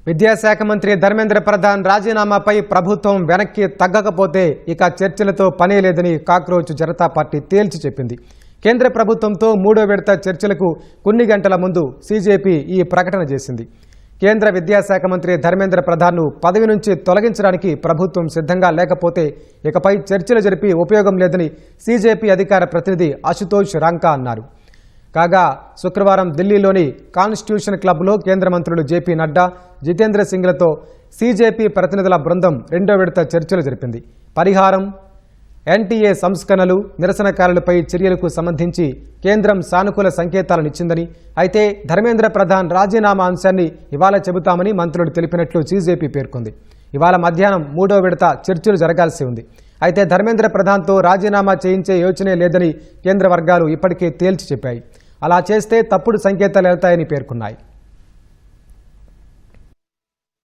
విద్యాశాఖ మంత్రి ధర్మేంద్ర ప్రధాన్ రాజీనామాపై ప్రభుత్వం వెనక్కి తగ్గకపోతే ఇక చర్చలతో పనే లేదని కాక్రోచ్ జనతా పార్టీ తేల్చి చెప్పింది. కేంద్ర ప్రభుత్వంతో మూడో విడత చర్చలకు కొన్ని గంటల ముందు సీజేపీ ఈ ప్రకటన చేసింది. కేంద్ర విద్యాశాఖ మంత్రి ధర్మేంద్ర ప్రధాన్ను పదవి నుంచి తొలగించడానికి ప్రభుత్వం సిద్ధంగా లేకపోతే ఇకపై చర్చలు జరిపి ఉపయోగం లేదని సీజేపీ అధికార ప్రతినిధి అశుతోష్ రాంకా అన్నారు. కాగా శుక్రవారం ఢిల్లీలోని కాన్స్టిట్యూషన్ క్లబ్లో కేంద్ర మంత్రులు జేపీ నడ్డా, జితేంద్ర సింగ్లతో సీజేపీ ప్రతినిధుల బృందం రెండో విడత చర్చలు జరిపింది. పరిహారం, ఎన్టీఏ సంస్కరణలు, నిరసనకారులపై చర్యలకు సంబంధించి కేంద్రం సానుకూల సంకేతాలనిచ్చిందని, అయితే ధర్మేంద్ర ప్రధాన్ రాజీనామా అంశాన్ని ఇవాళ చెబుతామని మంత్రులు తెలిపినట్లు సీజేపీ పేర్కొంది. ఇవాళ మధ్యాహ్నం మూడో విడత చర్చలు జరగాల్సి ఉంది. అయితే ధర్మేంద్ర ప్రధాన్తో రాజీనామా చేయించే యోచనే లేదని కేంద్ర వర్గాలు ఇప్పటికే తేల్చి చెప్పాయి. అలా చేస్తే తప్పుడు సంకేతాలు వెళ్తాయని పేర్కొన్నాయి.